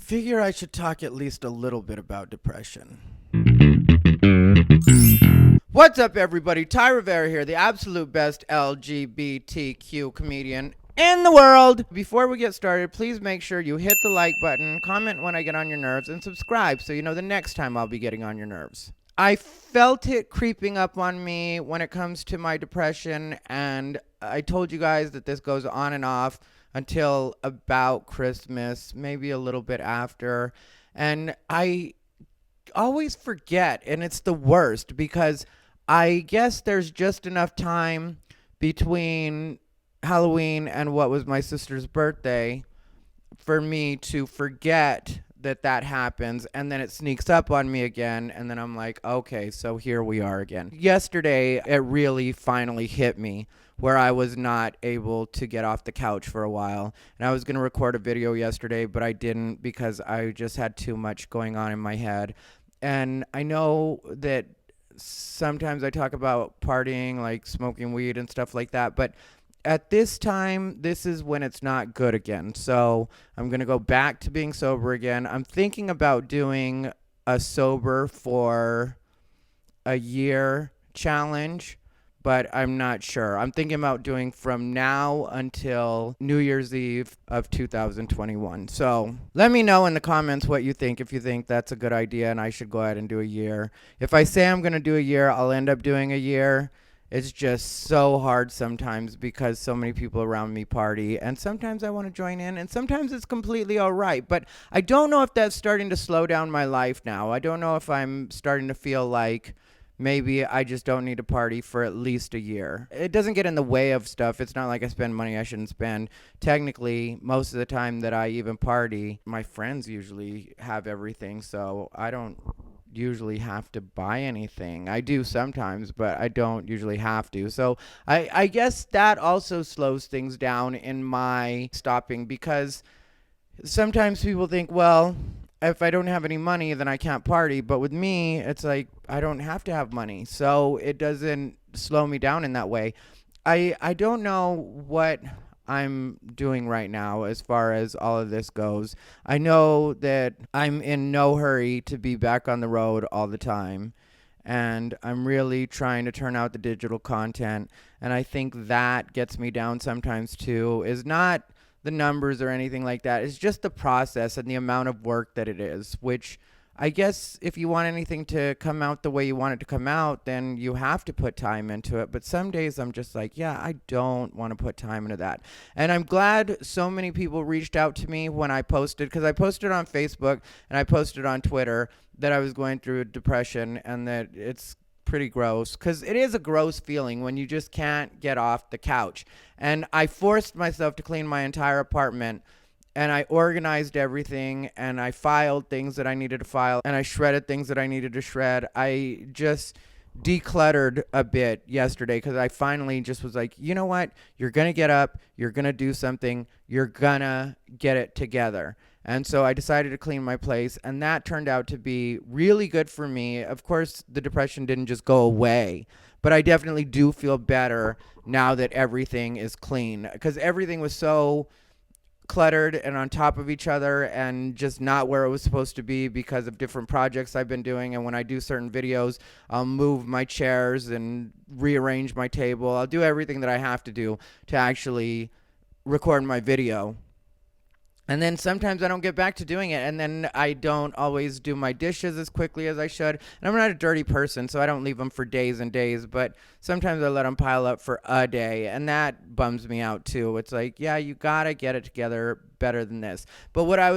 figure I should talk at least a little bit about depression. What's up, everybody? Ty Rivera here, the absolute best LGBTQ comedian in the world. Before we get started, please make sure you hit the like button, comment when I get on your nerves, and subscribe so you know the next time I'll be getting on your nerves. I felt it creeping up on me when it comes to my depression, and I told you guys that this goes on and off until about Christmas, maybe a little bit after. And I always forget, and it's the worst because I guess there's just enough time between Halloween and what was my sister's birthday for me to forget that happens, and then it sneaks up on me again, and then I'm like, okay, so here we are again. Yesterday, it really finally hit me where I was not able to get off the couch for a while, and I was going to record a video yesterday, but I didn't because I just had too much going on in my head. And I know that sometimes I talk about partying, like smoking weed and stuff like that, but at this time, this is when it's not good again. So I'm going to go back to being sober again. I'm thinking about doing a sober for a year challenge, but I'm not sure. I'm thinking about doing from now until New Year's Eve of 2021. So let me know in the comments what you think, if you think that's a good idea and I should go ahead and do a year. If I say I'm going to do a year, I'll end up doing a year. It's just so hard sometimes because so many people around me party, and sometimes I want to join in, and sometimes it's completely all right. But I don't know if that's starting to slow down my life now. I don't know if I'm starting to feel like maybe I just don't need to party for at least a year. It doesn't get in the way of stuff. It's not like I spend money I shouldn't spend. Technically, most of the time that I even party, my friends usually have everything, so I don't usually have to buy anything. I do sometimes, but I don't usually have to. So I guess that also slows things down in my stopping, because sometimes people think, well, if I don't have any money, then I can't party. But with me, it's like I don't have to have money, so it doesn't slow me down in that way. I don't know what I'm doing right now as far as all of this goes. I know that I'm in no hurry to be back on the road all the time, and I'm really trying to turn out the digital content, and I think that gets me down sometimes too, is not the numbers or anything like that. It's just the process and the amount of work that it is, which I guess if you want anything to come out the way you want it to come out, then you have to put time into it. But some days I'm just like, yeah, I don't want to put time into that. And I'm glad so many people reached out to me when I posted, because I posted on Facebook and I posted on Twitter that I was going through depression, and that it's pretty gross, because it is a gross feeling when you just can't get off the couch. And I forced myself to clean my entire apartment, and I organized everything, and I filed things that I needed to file, and I shredded things that I needed to shred. I just decluttered a bit yesterday because I finally just was like, you know what? You're going to get up. You're going to do something. You're going to get it together. And so I decided to clean my place, and that turned out to be really good for me. Of course, the depression didn't just go away, but I definitely do feel better now that everything is clean, because everything was so cluttered and on top of each other and just not where it was supposed to be because of different projects I've been doing. And when I do certain videos, I'll move my chairs and rearrange my table. I'll do everything that I have to do to actually record my video. And then sometimes I don't get back to doing it, and then I don't always do my dishes as quickly as I should. And I'm not a dirty person, so I don't leave them for days and days, but sometimes I let them pile up for a day, and that bums me out too. It's like, yeah, you gotta get it together better than this. But what I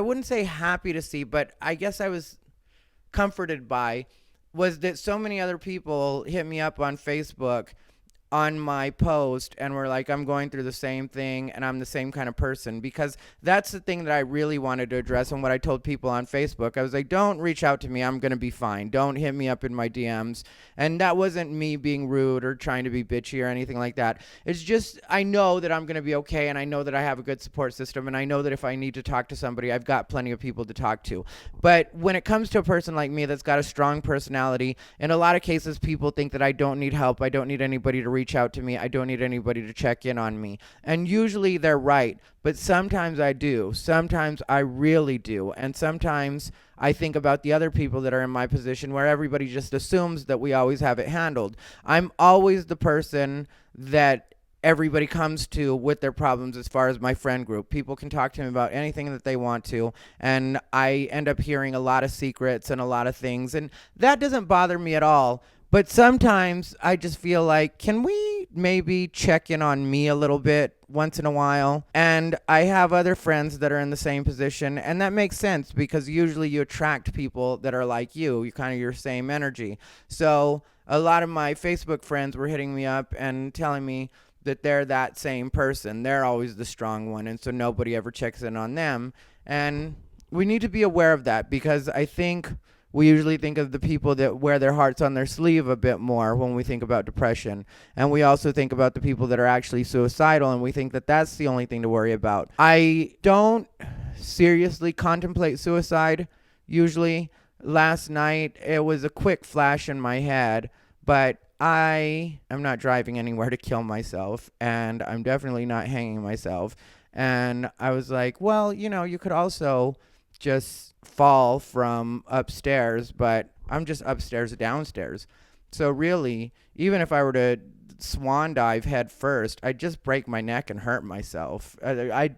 wouldn't say happy to see, but I guess I was comforted by, was that so many other people hit me up on Facebook on my post and were like, I'm going through the same thing and I'm the same kind of person, because that's the thing that I really wanted to address. And what I told people on Facebook, I was like, don't reach out to me. I'm going to be fine. Don't hit me up in my DMs. And that wasn't me being rude or trying to be bitchy or anything like that. It's just, I know that I'm going to be okay, and I know that I have a good support system, and I know that if I need to talk to somebody, I've got plenty of people to talk to. But when it comes to a person like me that's got a strong personality, in a lot of cases, people think that I don't need help. I don't need anybody to reach out to me. I don't need anybody to check in on me. And usually they're right, but sometimes I do. Sometimes I really do. And sometimes I think about the other people that are in my position where everybody just assumes that we always have it handled. I'm always the person that everybody comes to with their problems as far as my friend group. People can talk to me about anything that they want to, and I end up hearing a lot of secrets and a lot of things, and that doesn't bother me at all. But sometimes I just feel like, can we maybe check in on me a little bit once in a while? And I have other friends that are in the same position, and that makes sense because usually you attract people that are like you kind of your same energy. So a lot of my Facebook friends were hitting me up and telling me that they're that same person. They're always the strong one, and so nobody ever checks in on them. And we need to be aware of that because I think we usually think of the people that wear their hearts on their sleeve a bit more when we think about depression. And we also think about the people that are actually suicidal, and we think that that's the only thing to worry about. I don't seriously contemplate suicide usually. Last night, it was a quick flash in my head, but I am not driving anywhere to kill myself, and I'm definitely not hanging myself. And I was like, well, you could also just fall from upstairs, but I'm just upstairs downstairs. So really, even if I were to swan dive head first, I'd just break my neck and hurt myself. I'd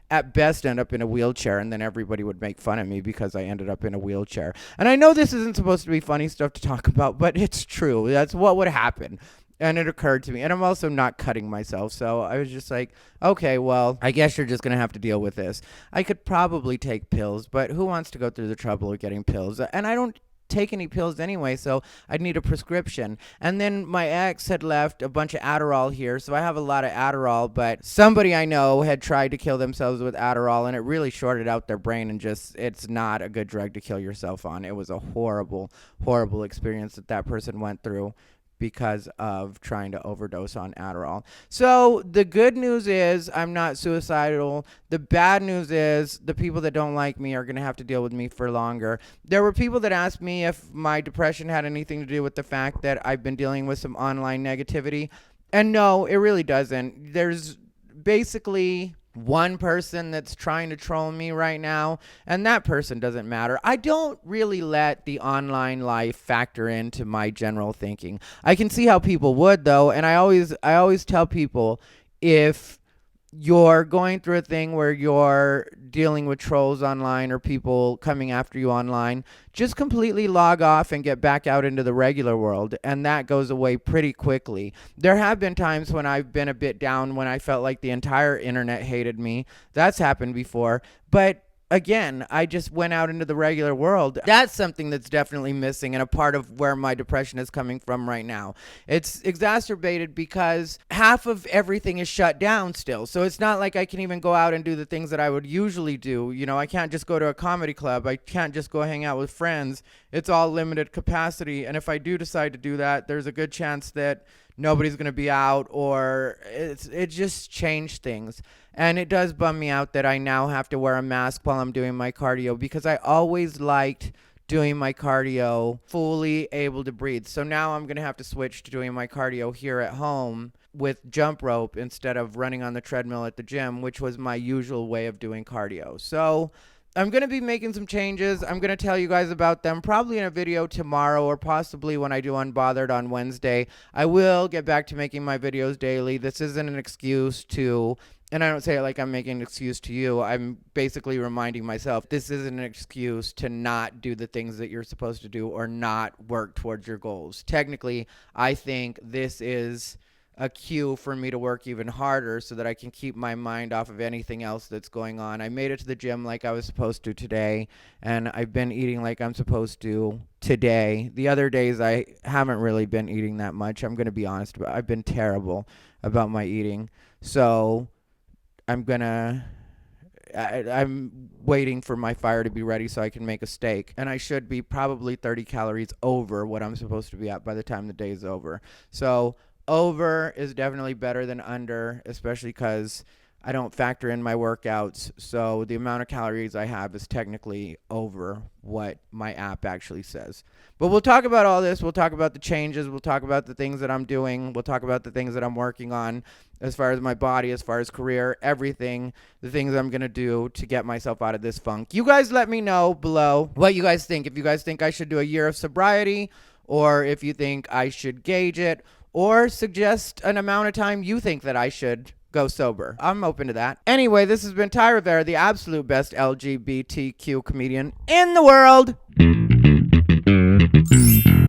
at best end up in a wheelchair, and then everybody would make fun of me because I ended up in a wheelchair. And I know this isn't supposed to be funny stuff to talk about, but it's true. That's what would happen. And it occurred to me. And I'm also not cutting myself. So I was just like, okay, well, I guess you're just going to have to deal with this. I could probably take pills, but who wants to go through the trouble of getting pills? And I don't take any pills anyway, so I'd need a prescription. And then my ex had left a bunch of Adderall here, so I have a lot of Adderall, but somebody I know had tried to kill themselves with Adderall, and it really shorted out their brain, and it's not a good drug to kill yourself on. It was a horrible, horrible experience that person went through because of trying to overdose on Adderall. So the good news is I'm not suicidal. The bad news is the people that don't like me are going to have to deal with me for longer. There were people that asked me if my depression had anything to do with the fact that I've been dealing with some online negativity. And no, it really doesn't. There's basically one person that's trying to troll me right now, and that person doesn't matter. I don't really let the online life factor into my general thinking. I can see how people would, though, and I always tell people, if you're going through a thing where you're dealing with trolls online or people coming after you online, just completely log off and get back out into the regular world, and that goes away pretty quickly. There have been times when I've been a bit down when I felt like the entire internet hated me. That's happened before, but again, I just went out into the regular world. That's something that's definitely missing and a part of where my depression is coming from right now. It's exacerbated because half of everything is shut down still. So it's not like I can even go out and do the things that I would usually do. I can't just go to a comedy club. I can't just go hang out with friends. It's all limited capacity. And if I do decide to do that, there's a good chance that nobody's going to be out, or it just changed things. And it does bum me out that I now have to wear a mask while I'm doing my cardio, because I always liked doing my cardio fully able to breathe. So now I'm going to have to switch to doing my cardio here at home with jump rope instead of running on the treadmill at the gym, which was my usual way of doing cardio. So I'm going to be making some changes. I'm going to tell you guys about them probably in a video tomorrow, or possibly when I do Unbothered on Wednesday. I will get back to making my videos daily. This isn't an excuse to, and I don't say it like I'm making an excuse to you. I'm basically reminding myself this isn't an excuse to not do the things that you're supposed to do or not work towards your goals. Technically, I think this is a cue for me to work even harder so that I can keep my mind off of anything else that's going on. I made it to the gym like I was supposed to today, and I've been eating like I'm supposed to today. The other days I haven't really been eating that much. I'm going to be honest about it. I've been terrible about my eating. So I'm waiting for my fire to be ready so I can make a steak. And I should be probably 30 calories over what I'm supposed to be at by the time the day is over. So over is definitely better than under, especially because I don't factor in my workouts, so the amount of calories I have is technically over what my app actually says. But we'll talk about all this. We'll talk about the changes. We'll talk about the things that I'm doing. We'll talk about the things that I'm working on as far as my body, as far as career, everything, the things I'm going to do to get myself out of this funk. You guys let me know below what you guys think. If you guys think I should do a year of sobriety, or if you think I should gauge it, or suggest an amount of time you think that I should go sober. I'm open to that. Anyway, this has been Ty Rivera, the absolute best LGBTQ comedian in the world.